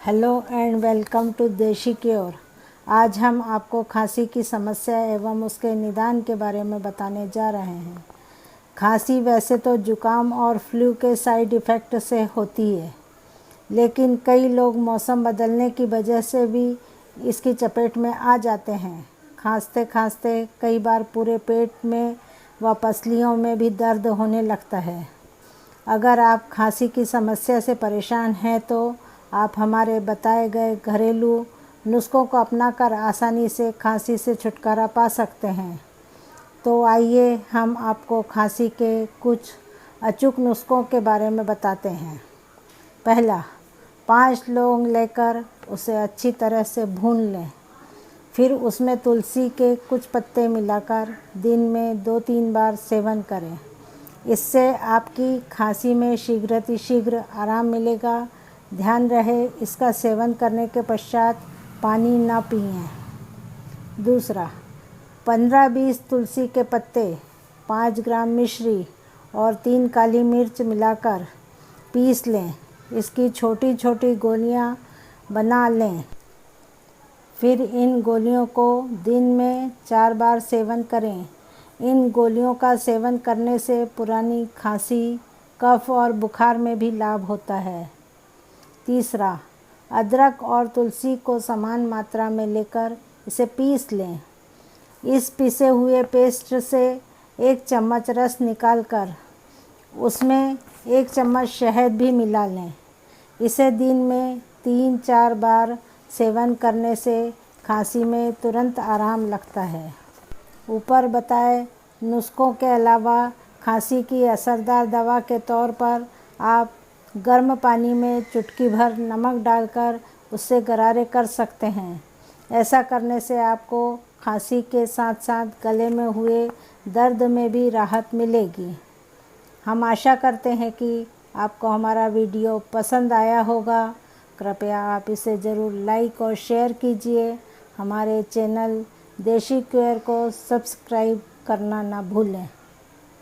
Hello and welcome to देशी cure. आज हम आपको खांसी की समस्या एवं उसके निदान के बारे में बताने जा रहे हैं। खांसी वैसे तो जुकाम और फ्लू के साइड इफ़ेक्ट से होती है, लेकिन कई लोग मौसम बदलने की वजह से भी इसकी चपेट में आ जाते हैं। खांसते खांसते कई बार पूरे पेट में व पसलियों में भी दर्द होने लगता है। अगर आप खांसी की समस्या से परेशान हैं तो आप हमारे बताए गए घरेलू नुस्खों को अपनाकर आसानी से खांसी से छुटकारा पा सकते हैं। तो आइए हम आपको खांसी के कुछ अचूक नुस्खों के बारे में बताते हैं। पहला, 5 लौंग लेकर उसे अच्छी तरह से भून लें। फिर उसमें तुलसी के कुछ पत्ते मिलाकर दिन में 2-3 बार सेवन करें। इससे आपकी खांसी में शीघ्र आराम मिलेगा। ध्यान रहे, इसका सेवन करने के पश्चात पानी ना पिएं। दूसरा, 15-20 तुलसी के पत्ते, 5 ग्राम मिश्री और 3 काली मिर्च मिलाकर पीस लें। इसकी छोटी छोटी गोलियां बना लें। फिर इन गोलियों को दिन में 4 बार सेवन करें। इन गोलियों का सेवन करने से पुरानी खांसी, कफ और बुखार में भी लाभ होता है। तीसरा, अदरक और तुलसी को समान मात्रा में लेकर इसे पीस लें। इस पिसे हुए पेस्ट से 1 चम्मच रस निकालकर उसमें 1 चम्मच शहद भी मिला लें। इसे दिन में 3-4 बार सेवन करने से खांसी में तुरंत आराम लगता है। ऊपर बताए नुस्खों के अलावा खांसी की असरदार दवा के तौर पर आप गर्म पानी में चुटकी भर नमक डालकर उससे गरारे कर सकते हैं। ऐसा करने से आपको खांसी के साथ साथ गले में हुए दर्द में भी राहत मिलेगी। हम आशा करते हैं कि आपको हमारा वीडियो पसंद आया होगा। कृपया आप इसे ज़रूर लाइक और शेयर कीजिए। हमारे चैनल देशी क्योर को सब्सक्राइब करना ना भूलें।